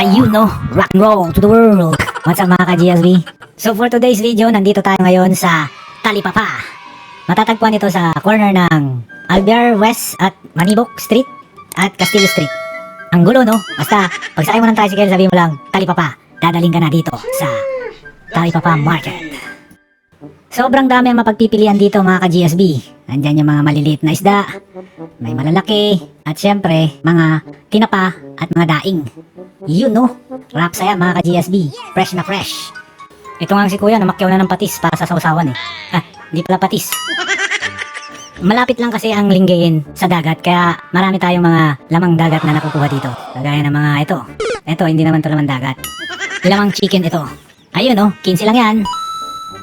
Ayun no, rock and roll to the world. What's up mga ka-GSB? So for today's video, nandito tayo ngayon sa Talipapa. Matatagpuan ito sa corner ng Alvear West at Manibok Street at Castillo Street. Ang gulo no? Basta, pagsakay mo ng tricycle, sabihin mo lang, Talipapa. Dadaling ka na dito sa Talipapa Market. Sobrang dami ang mapagpipilian dito mga ka-GSB. Nandyan yung mga maliliit na isda, may malalaki, at syempre, mga tinapa at mga daing. Yun no, rap saya mga ka-GSB, fresh na fresh. Ito nga si kuya, namakyaw na ng patis para sa sausawan eh. Hindi pala patis. Malapit lang kasi ang Lingayen sa dagat, kaya marami tayong mga lamang dagat na nakukuha dito. Kagaya ng mga ito. Ito, hindi naman to lamang dagat. Lamang chicken ito. Ayun no, 15 lang yan.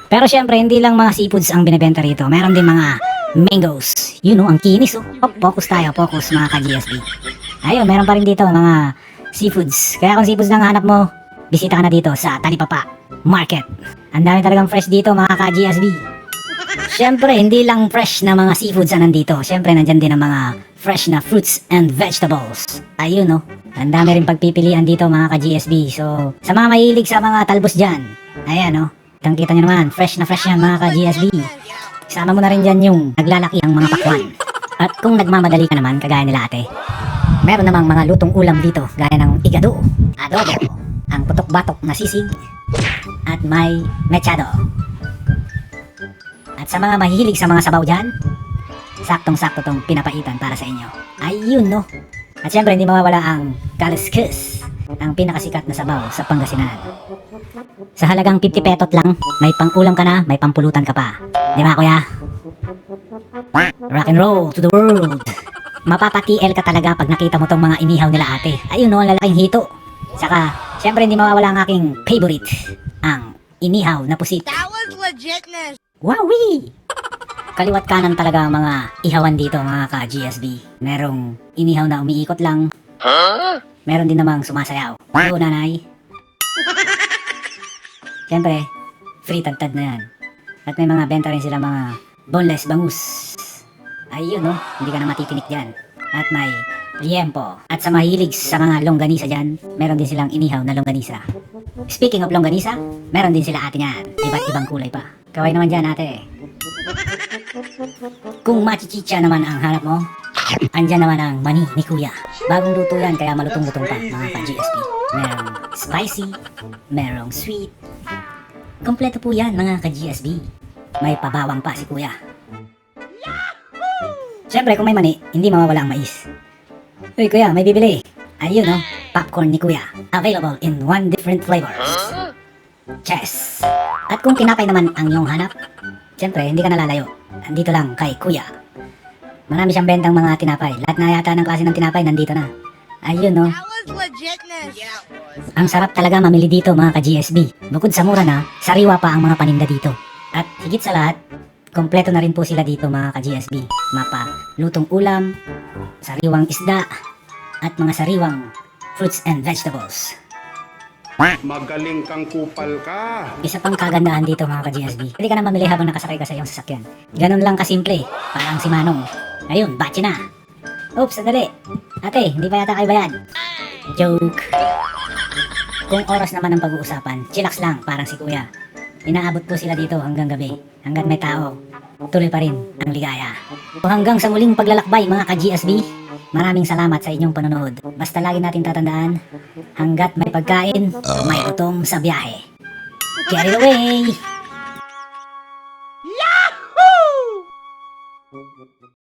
Pero syempre, hindi lang mga seafoods ang binibenta rito. Meron din mga mangoes. Yun no, ang kinis oh. Focus tayo, focus mga ka-GSB. Ayun, meron pa rin dito mga seafoods. Kaya kung seafoods lang hanap mo, bisita ka na dito sa Talipapa Market. Ang dami talagang fresh dito mga ka-GSB. Syempre, hindi lang fresh na mga seafoods ang nandito. Syempre, nandyan din ang mga fresh na fruits and vegetables. Ayun no, ang dami rin pagpipilian dito mga ka-GSB. So, sa mga mahilig sa mga talbos dyan, ayan no, kita nyo naman, fresh na fresh yan mga ka-GSB. Isama mo na rin dyan yung naglalaki ang mga pakwan. At kung nagmamadali ka naman, kagaya nila ate, meron namang mga lutong ulam dito, gaya ng igado, adobo, ang putok-batok na sisig, at may mechado. At sa mga mahilig sa mga sabaw dyan, saktong-sakto tong pinapaitan para sa inyo. Ayun no. At syempre hindi mawawala ang kaliskis, ang pinakasikat na sabaw sa Pangasinan. Sa halagang 50 petot lang, may pang-ulam ka na, may pampulutan ka pa. Di ba kuya? Rock and roll to the world. Mapapa-TL ka talaga pag nakita mo tong mga inihaw nila ate. Ayun no, ang lalaking hito. Saka, syempre hindi mawawala ang aking favorite, ang inihaw na pusit. That was legitness. Wowie! Kaliwat kanan talaga ang mga ihawan dito mga ka-GSB. Merong inihaw na umiikot lang. Meron din namang sumasayaw. Oo nanay. Siyempre, free tagtad na yan. At may mga benta rin sila mga boneless bangus. Ayun no, hindi ka na matitinik dyan. At may liempo. At sa mahilig sa mga longganisa dyan, meron din silang inihaw na longganisa. Speaking of longganisa, meron din sila ate niyan. Iba't ibang kulay pa. Kaway naman dyan ate. Kung machichicha naman ang hanap mo, andyan naman ang mani ni kuya. Bagong luto yan kaya malutong-lutong pa mga ka-GSP. Merong spicy, merong sweet. Kompleto po yan mga ka-GSB. May pabawang pa si kuya. Siyempre kung may mani, hindi mawawala ang mais. Uy kuya, may bibili. Ayun no, popcorn ni kuya. Available in 1 different flavors. Chess. At kung tinapay naman ang iyong hanap, siyempre hindi ka nalalayo. Andito lang kay kuya. Marami siyang bentang mga tinapay. Lahat na yata ng klase ng tinapay nandito na. Ayun no. That was legitness. Yeah, it was. Ang sarap talaga mamili dito mga ka-GSB. Bukod sa mura na, sariwa pa ang mga paninda dito. At higit sa lahat, kompleto na rin po sila dito mga ka-GSB. Mapa, lutong ulam, sariwang isda, at mga sariwang fruits and vegetables. Magaling kang kupal ka. Isa pang kagandahan dito mga ka-GSB. Pwede ka na mamili habang nakasakay ka sa iyong sasakyan. Ganun lang kasimple, parang si Manong. Ayun, batche na. Oops, sandali. Ate, hindi pa yata kayo bayad. Joke. Kung oras naman ang pag-uusapan, chillax lang, parang si kuya. Inaabot po sila dito hanggang gabi. Hanggat may tao, tuloy pa rin ang ligaya. O hanggang sa muling paglalakbay mga ka-GSB, maraming salamat sa inyong panonood. Basta lagi natin tatandaan, hanggat may pagkain, may gutom sa biyahe. Get it away!